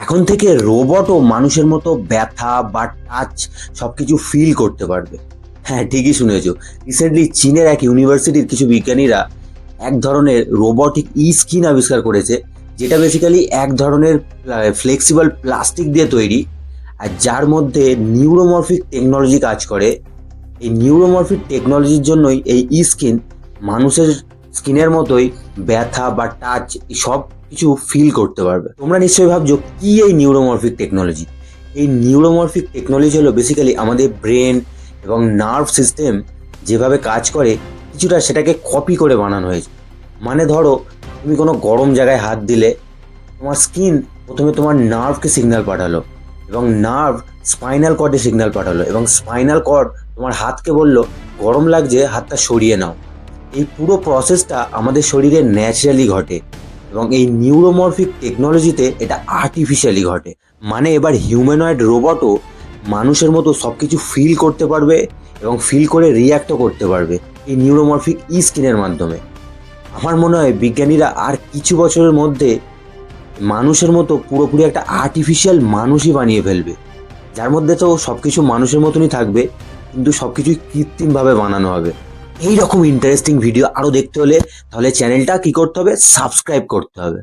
এখন থেকে রোবটও মানুষের মতো ব্যথা বা টাচ সবকিছু ফিল করতে পারবে। হ্যাঁ, ঠিকই শুনেছো। রিসেন্টলি চীনের এক ইউনিভার্সিটির কিছু বিজ্ঞানীরা এক ধরনের রোবটিক স্কিন আবিষ্কার করেছে, যেটা বেসিক্যালি এক ধরনের ফ্লেক্সিবল প্লাস্টিক দিয়ে তৈরি, আর যার মধ্যে নিউরোমরফিক টেকনোলজি কাজ করে। এই নিউরোমরফিক টেকনোলজির জন্যই এই স্কিন মানুষের স্কিনের মতোই ব্যথা বা টাচ সব কিছু ফিল করতে পারবে। তোমরা নিশ্চয়ই ভাবছো কি এই নিউরোমরফিক টেকনোলজি। এই নিউরোমরফিক টেকনোলজি হলো বেসিক্যালি আমাদের ব্রেন এবং নার্ভ সিস্টেম যেভাবে কাজ করে কিছুটা সেটাকে কপি করে বানানো হয়েছে। মানে ধরো, তুমি কোনো গরম জায়গায় হাত দিলে তোমার স্কিন প্রথমে তোমার নার্ভকে সিগন্যাল পাঠালো, এবং নার্ভ স্পাইনাল কর্ডে সিগন্যাল পাঠালো, এবং স্পাইনাল কর্ড তোমার হাতকে বললো গরম লাগছে, হাতটা সরিয়ে নাও। এই পুরো প্রসেসটা আমাদের শরীরে ন্যাচারালি ঘটে, এবং এই নিউরোমরফিক টেকনোলজিতে এটা আর্টিফিশিয়ালি ঘটে। মানে এবার হিউম্যানয়েড রোবটও মানুষের মতো সব কিছু ফিল করতে পারবে এবং ফিল করে রিয়্যাক্টও করতে পারবে এই নিউরোমরফিক স্কিনের মাধ্যমে। আমার মনে হয় বিজ্ঞানীরা আর কিছু বছরের মধ্যে মানুষের মতো পুরোপুরি একটা আর্টিফিশিয়াল মানুষই বানিয়ে ফেলবে, যার মধ্যে তো সবকিছু মানুষের মতনই থাকবে, কিন্তু সবকিছুই কৃত্রিমভাবে বানানো হবে। এই রকম ইন্টারেস্টিং ভিডিও আরো দেখতে হলে তাহলে চ্যানেলটা কি করতে হবে, সাবস্ক্রাইব করতে হবে।